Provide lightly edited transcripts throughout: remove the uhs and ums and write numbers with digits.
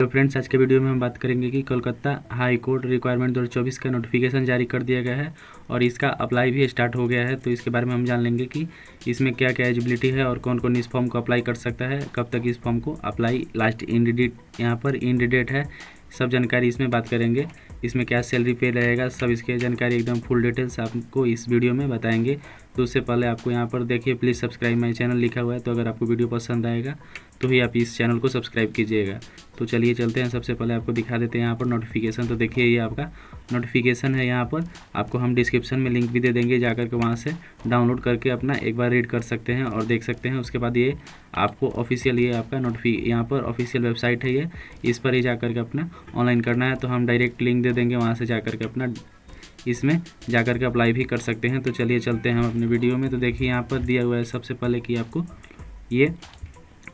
तो फ्रेंड्स, आज के वीडियो में हम बात करेंगे कि कोलकाता हाई कोर्ट रिक्वायरमेंट 2024 का नोटिफिकेशन जारी कर दिया गया है और इसका अप्लाई भी स्टार्ट हो गया है। तो इसके बारे में हम जान लेंगे कि इसमें क्या क्या एलिजिबिलिटी है और कौन कौन इस फॉर्म को अप्लाई कर सकता है, कब तक इस फॉर्म को अप्लाई लास्ट एंड डेट यहाँ पर एंड डेट है। सब जानकारी इसमें बात करेंगे। इसमें क्या सैलरी पे रहेगा, सब इसके जानकारी एकदम फुल डिटेल्स आपको इस वीडियो में बताएंगे। तो उससे पहले आपको यहाँ पर देखिए, प्लीज़ सब्सक्राइब माई चैनल लिखा हुआ है। तो अगर आपको वीडियो पसंद आएगा तो ही आप इस चैनल को सब्सक्राइब कीजिएगा। तो चलिए चलते हैं। सबसे पहले आपको दिखा देते हैं यहाँ पर नोटिफिकेशन। तो देखिए, ये आपका नोटिफिकेशन है। यहाँ पर आपको हम डिस्क्रिप्शन में लिंक भी दे देंगे, जाकर के वहाँ से डाउनलोड करके अपना एक बार रीड कर सकते हैं और देख सकते हैं। उसके बाद ये आपको ऑफिशियल, ये आपका यहाँ पर ऑफिशियल वेबसाइट है, ये इस पर ही जाकर के अपना ऑनलाइन करना है। तो हम डायरेक्ट लिंक दे देंगे, वहाँ से जाकर के अपना इसमें जाकर के अप्लाई भी कर सकते हैं। तो चलिए चलते हैं हम अपने वीडियो में। तो देखिए, यहाँ पर दिया हुआ है सबसे पहले कि आपको ये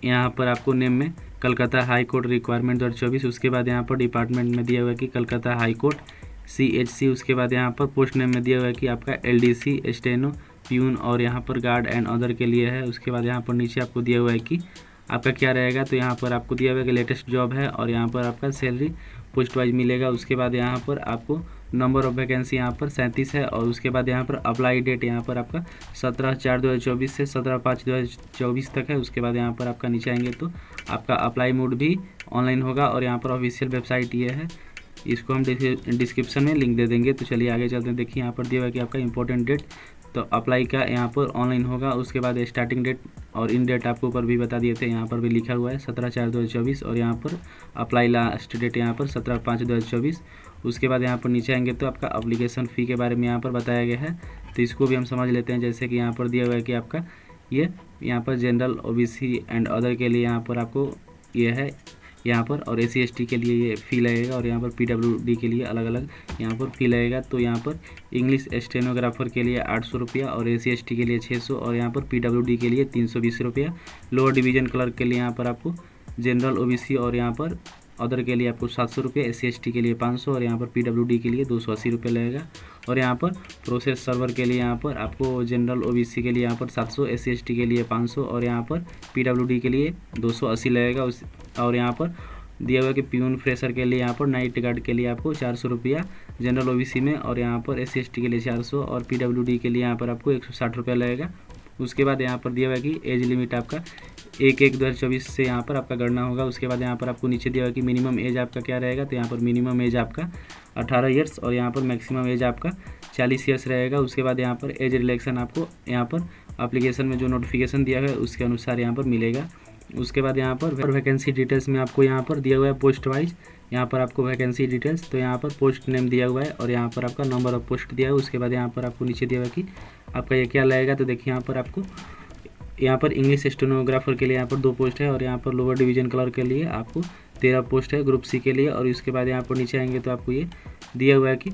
यहाँ पर आपको नेम में कलकत्ता हाई कोर्ट रिक्वायरमेंट 2024, उसके बाद यहाँ पर डिपार्टमेंट में दिया हुआ है कि कलकत्ता हाई कोर्ट CHC, उसके बाद यहाँ पर पोस्ट नेम में दिया हुआ है कि आपका LDC स्टेनो प्यून और यहाँ पर गार्ड एंड अदर के लिए है। उसके बाद यहाँ पर नीचे आपको दिया हुआ है कि आपका क्या रहेगा। तो यहाँ पर आपको दिया हुआ है कि लेटेस्ट जॉब है और यहाँ पर आपका सैलरी पोस्ट वाइज मिलेगा। उसके बाद यहाँ पर आपको नंबर ऑफ वैकेंसी यहाँ पर 37 है और उसके बाद यहाँ पर अप्लाई डेट यहाँ पर आपका 17/4/2024 से 17/5/2024 तक है। उसके बाद यहाँ पर आपका नीचे आएंगे तो आपका अप्लाई मोड भी ऑनलाइन होगा और यहाँ पर ऑफिशियल वेबसाइट ये है, इसको हम डिस्क्रिप्शन में लिंक दे देंगे। तो चलिए आगे चलते हैं। देखिए, यहाँ पर दिया हुआ है कि आपका इंपॉर्टेंट डेट तो अप्लाई का यहाँ पर ऑनलाइन होगा। उसके बाद स्टार्टिंग डेट और इन डेट आपको ऊपर भी बता दिए थे, यहाँ पर भी लिखा हुआ है 17/4/2024 और यहाँ पर अप्लाई लास्ट डेट यहाँ पर 17/5/2024। उसके बाद यहाँ पर नीचे आएंगे तो आपका एप्लीकेशन फ़ी के बारे में यहाँ पर बताया गया है। तो इसको भी हम समझ लेते हैं। जैसे कि यहाँ पर दिया हुआ है कि आपका ये यहाँ पर जनरल OBC एंड अदर के लिए यहाँ पर आपको ये है यहाँ पर, और SC/ST के लिए ये फ़ी लगेगा और यहाँ पर PWD के लिए अलग अलग यहाँ पर फ़ी लगेगा। तो यहाँ पर इंग्लिश स्टेनोग्राफर के लिए 800 रुपया और SC/ST के लिए 600 और यहाँ पर PWD के लिए 320 रुपया। लोअर डिवीज़न क्लर्क के लिए यहाँ पर आपको जनरल OBC और यहाँ पर अदर के लिए आपको 700 रुपये, SC/ST के लिए 500 और यहाँ पर PWD के लिए 280 रुपये लगेगा। और यहाँ पर प्रोसेस सर्वर के लिए यहाँ पर आपको जनरल OBC के लिए यहाँ पर 700, SC/ST के लिए 500 और यहाँ पर PWD के लिए 280 लगेगा। और यहाँ पर दिया हुआ कि प्यून फ्रेशर के लिए यहाँ पर नाइट गार्ड के लिए आपको 400 रुपया जनरल OBC में और यहाँ पर SC/ST के लिए 400 और PWD के लिए यहाँ पर आपको 160 रुपया लगेगा। उसके बाद यहाँ पर दिया हुआ है कि एज लिमिट आपका 1/1/2024 से यहाँ पर आपका गणना होगा। उसके बाद यहाँ पर आपको नीचे दिया हुआ है कि मिनिमम एज आपका क्या रहेगा। तो यहाँ पर मिनिमम एज आपका 18 ईयर्स और यहाँ पर मैक्सिमम एज आपका 40 ईयर्स रहेगा। उसके बाद यहाँ पर एज रिलैक्सन आपको यहाँ पर एप्लीकेशन में जो नोटिफिकेशन दिया हुआ है उसके अनुसार यहाँ पर मिलेगा। उसके बाद यहाँ पर वैकेंसी डिटेल्स में आपको यहाँ पर दिया हुआ है पोस्ट वाइज, यहाँ पर आपको वैकेंसी डिटेल्स। तो यहाँ पर पोस्ट नेम दिया हुआ है और यहाँ पर आपका नंबर ऑफ पोस्ट दिया है। उसके बाद यहाँ पर आपको नीचे दिया हुआ है कि आपका ये क्या लगेगा। तो देखिए, यहाँ पर आपको यहाँ पर इंग्लिश स्टेनोग्राफर के लिए यहाँ पर 2 पोस्ट है और यहाँ पर लोअर डिवीजन क्लर्क के लिए आपको 13 पोस्ट है ग्रुप C के लिए। और उसके बाद यहाँ पर नीचे आएंगे तो आपको ये दिया हुआ है कि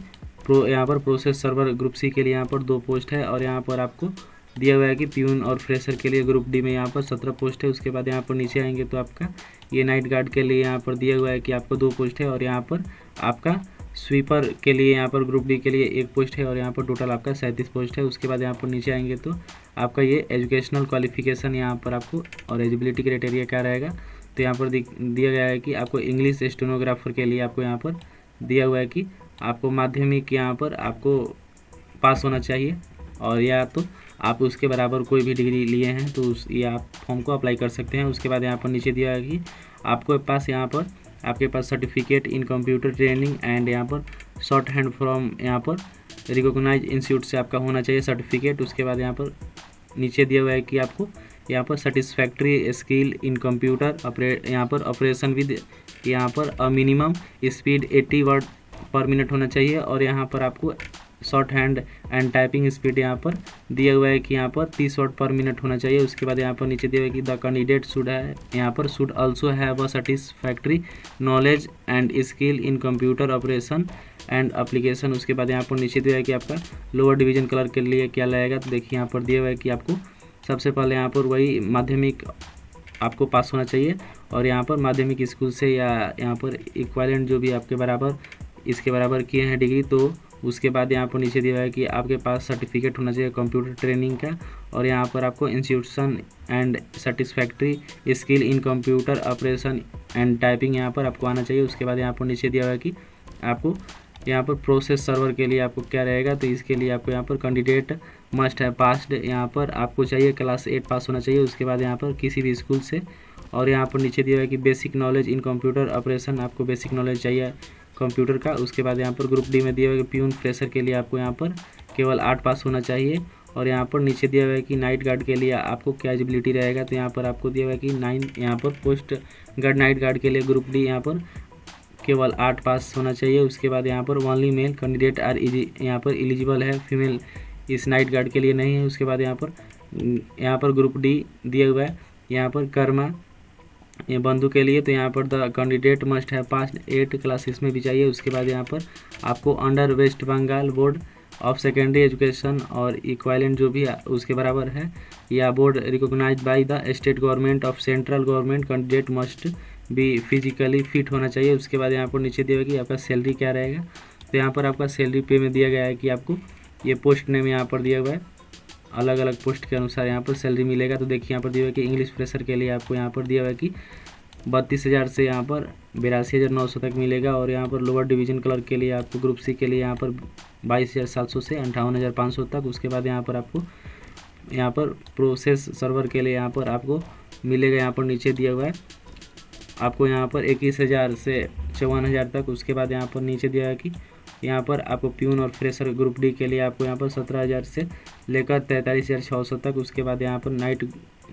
यहाँ पर प्रोसेस सर्वर ग्रुप C के लिए यहाँ पर 2 पोस्ट है और यहाँ पर आपको दिया हुआ है कि प्यून और फ्रेशर के लिए ग्रुप D में यहाँ पर 17 पोस्ट है। उसके बाद यहाँ पर नीचे आएंगे तो आपका ये नाइट गार्ड के लिए यहाँ पर दिया हुआ है कि आपको 2 पोस्ट है और यहाँ पर आपका स्वीपर के लिए यहाँ पर ग्रुप D के लिए 1 पोस्ट है और यहाँ पर टोटल आपका 37 पोस्ट है। उसके बाद यहाँ पर नीचे आएंगे तो आपका ये एजुकेशनल क्वालिफिकेशन यहाँ पर आपको और एलिजिबिलिटी क्राइटेरिया क्या रहेगा। तो यहाँ पर दिया गया है कि आपको इंग्लिश स्टेनोग्राफर के लिए आपको यहाँ पर दिया हुआ है कि आपको माध्यमिक यहाँ पर आपको पास होना चाहिए और या तो आप उसके बराबर कोई भी डिग्री लिए हैं तो ये आप फॉर्म को अप्लाई कर सकते हैं। उसके बाद यहाँ पर नीचे दिया है कि आपको पास यहाँ पर आपके पास certificate in computer training and यहाँ पर शॉर्ट हैंड फ्रॉम यहाँ पर रिकॉग्नाइज इंस्टीट्यूट से आपका होना चाहिए सर्टिफिकेट। उसके बाद यहाँ पर नीचे दिया हुआ है कि आपको यहाँ पर सेटिस्फैक्ट्री स्किल इन कंप्यूटर यहाँ पर ऑपरेशन विद यहाँ पर मिनिमम स्पीड 80 वर्ड पर मिनट होना चाहिए और यहाँ पर आपको short hand and typing speed यहाँ पर दिया हुआ है कि यहाँ पर 30 वर्ड पर मिनट होना चाहिए। उसके बाद यहाँ पर नीचे दिया हुआ है कि द कैंडिडेट शुड है यहाँ पर should also have a satisfactory knowledge and skill in computer operation and application. उसके बाद यहाँ पर नीचे दिया है कि आपका लोअर डिवीजन क्लर्क के लिए क्या लगेगा। तो देखिए, यहाँ पर दिया हुआ है कि आपको सबसे पहले यहाँ पर वही माध्यमिक आपको पास होना चाहिए और यहाँ पर माध्यमिक स्कूल से या यहाँ पर इक्वालेंट जो भी आपके बराबर इसके बराबर किए हैं डिग्री, तो उसके बाद यहाँ पर नीचे दिया हुआ है कि आपके पास सर्टिफिकेट होना चाहिए कंप्यूटर ट्रेनिंग का, और यहाँ पर आपको institution and satisfactory skill in computer operation and typing यहाँ पर आपको आना चाहिए। उसके बाद यहाँ पर नीचे दिया हुआ है कि आपको यहाँ पर प्रोसेस सर्वर के लिए आपको क्या रहेगा, तो इसके लिए आपको यहाँ पर कैंडिडेट मस्ट है पास्ड, यहाँ पर आपको चाहिए क्लास 8 पास होना चाहिए। उसके बाद यहाँ पर किसी भी स्कूल से, और यहाँ पर नीचे दिया हुआ है कि basic knowledge in computer operation, आपको बेसिक नॉलेज चाहिए कंप्यूटर का। उसके बाद यहाँ पर ग्रुप डी में दिया हुआ है कि प्यून फ्रेशर के लिए आपको यहाँ पर केवल 8 पास होना चाहिए। और यहाँ पर नीचे दिया हुआ है कि नाइट गार्ड के लिए आपको क्या एलिजिबिलिटी रहेगा, तो यहाँ पर आपको दिया हुआ है कि 9 यहाँ पर पोस्ट गार्ड नाइट गार्ड के लिए ग्रुप डी यहाँ पर केवल 8 पास होना चाहिए। उसके बाद यहाँ पर ओनली मेल कैंडिडेट आर यहाँ पर एलिजिबल है, फीमेल इस नाइट गार्ड के लिए नहीं है। उसके बाद यहाँ पर ग्रुप डी दिया हुआ है यहाँ पर कर्मा ये बंधु के लिए, तो यहाँ पर द कैंडिडेट मस्ट है पास 8 क्लासेस में भी चाहिए। उसके बाद यहाँ पर आपको under West Bengal board of secondary education और इक्वालेंट जो भी उसके बराबर है या board recognised by the state government of central government, candidate must भी फिजिकली फिट होना चाहिए। उसके बाद यहाँ पर नीचे दिया हुआ कि आपका सैलरी क्या रहेगा, तो यहाँ पर आपका सैलरी पे में दिया गया है कि आपको ये पोस्ट नेम यहाँ पर दिया हुआ है, अलग अलग पोस्ट के अनुसार यहाँ पर सैलरी मिलेगा। तो देखिए यहाँ पर दिया हुआ है कि इंग्लिश फ्रेशर के लिए आपको यहाँ पर दिया हुआ है कि 32,000 से यहाँ पर 82,900 तक मिलेगा। और यहाँ पर लोअर डिवीजन क्लर्क के लिए आपको ग्रुप सी के लिए यहाँ पर 22,700 से 58,500 तक। उसके बाद यहाँ पर आपको यहाँ पर प्रोसेस सर्वर के लिए यहाँ पर आपको मिलेगा, यहाँ पर नीचे दिया हुआ है आपको यहाँ पर 21,000 से 54,000 तक। उसके बाद यहाँ पर नीचे दिया है कि यहाँ पर आपको प्यून और फ्रेशर ग्रुप डी के लिए आपको यहाँ पर 17,000 से लेकर 43,600 तक। उसके बाद यहाँ पर नाइट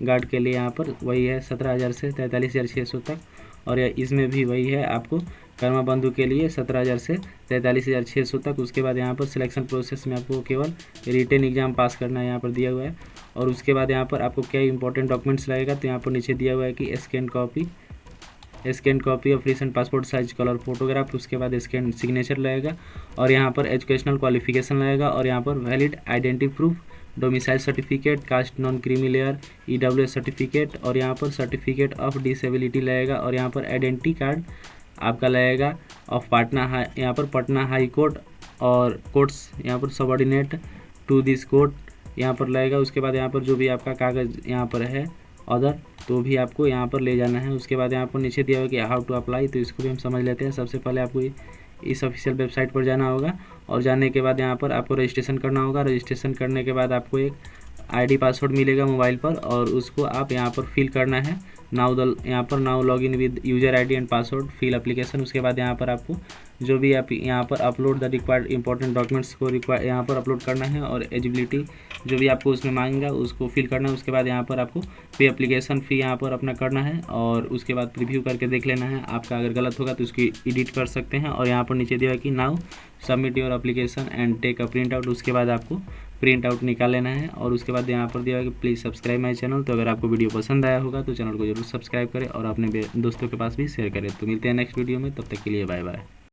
गार्ड के लिए यहाँ पर वही है 17,000 से 43,600 तक, और इसमें भी वही है आपको कर्मा बंधु के लिए 17,000 से 43,600 तक। उसके बाद यहाँ पर सिलेक्शन प्रोसेस में आपको केवल रिटेन एग्जाम पास करना है, यहाँ पर दिया हुआ है। और उसके बाद यहाँ पर आपको क्या इंपॉर्टेंट डॉक्यूमेंट्स लगेगा, तो यहाँ पर नीचे दिया हुआ है कि scan copy of recent passport size colour photograph, उसके बाद स्कैन सिग्नेचर लगेगा, और यहाँ पर एजुकेशनल क्वालिफिकेशन लगेगा, और यहाँ पर valid identity proof, domicile certificate, caste non creamy layer, EWS certificate, और यहाँ पर सर्टिफिकेट ऑफ डिसेबिलिटी लगेगा, और यहाँ पर आइडेंटिटी कार्ड आपका लगेगा ऑफ पटना यहाँ पर पटना हाई कोर्ट और कोर्ट्स यहाँ पर सबऑर्डिनेट टू दिस कोर्ट यहाँ पर लगेगा। उसके बाद यहाँ पर जो भी आपका कागज़ यहाँ पर है अदर, तो भी आपको यहाँ पर ले जाना है। उसके बाद यहाँ पर नीचे दिया हुआ कि हाउ टू अप्लाई, तो इसको भी हम समझ लेते हैं। सबसे पहले आपको इस ऑफिशियल वेबसाइट पर जाना होगा, और जाने के बाद यहाँ पर आपको रजिस्ट्रेशन करना होगा। रजिस्ट्रेशन करने के बाद आपको एक ID पासवर्ड मिलेगा मोबाइल पर, और उसको आप यहाँ पर फिल करना है। यहाँ पर now log in with user ID and password fill application. उसके बाद यहाँ पर आपको जो भी आप यहाँ पर upload the required important documents को यहाँ पर अपलोड करना है, और एलिजिबिलिटी जो भी आपको उसमें मांगेगा उसको फिल करना है। उसके बाद यहाँ पर आपको पे एप्लीकेशन फ़ी यहाँ पर अपना करना है, और उसके बाद प्रीव्यू करके देख लेना है। आपका अगर गलत होगा तो उसकी एडिट कर सकते हैं। और यहाँ पर नीचे दिया है कि now submit your application and take a print out. उसके बाद आपको प्रिंट आउट निकाल लेना है। और उसके बाद यहाँ पर दिया है कि प्लीज़ सब्सक्राइब माई चैनल। तो अगर आपको वीडियो पसंद आया होगा तो चैनल को जरूर सब्सक्राइब करें और अपने दोस्तों के पास भी शेयर करें। तो मिलते हैं नेक्स्ट वीडियो में, तब तक के लिए बाय बाय।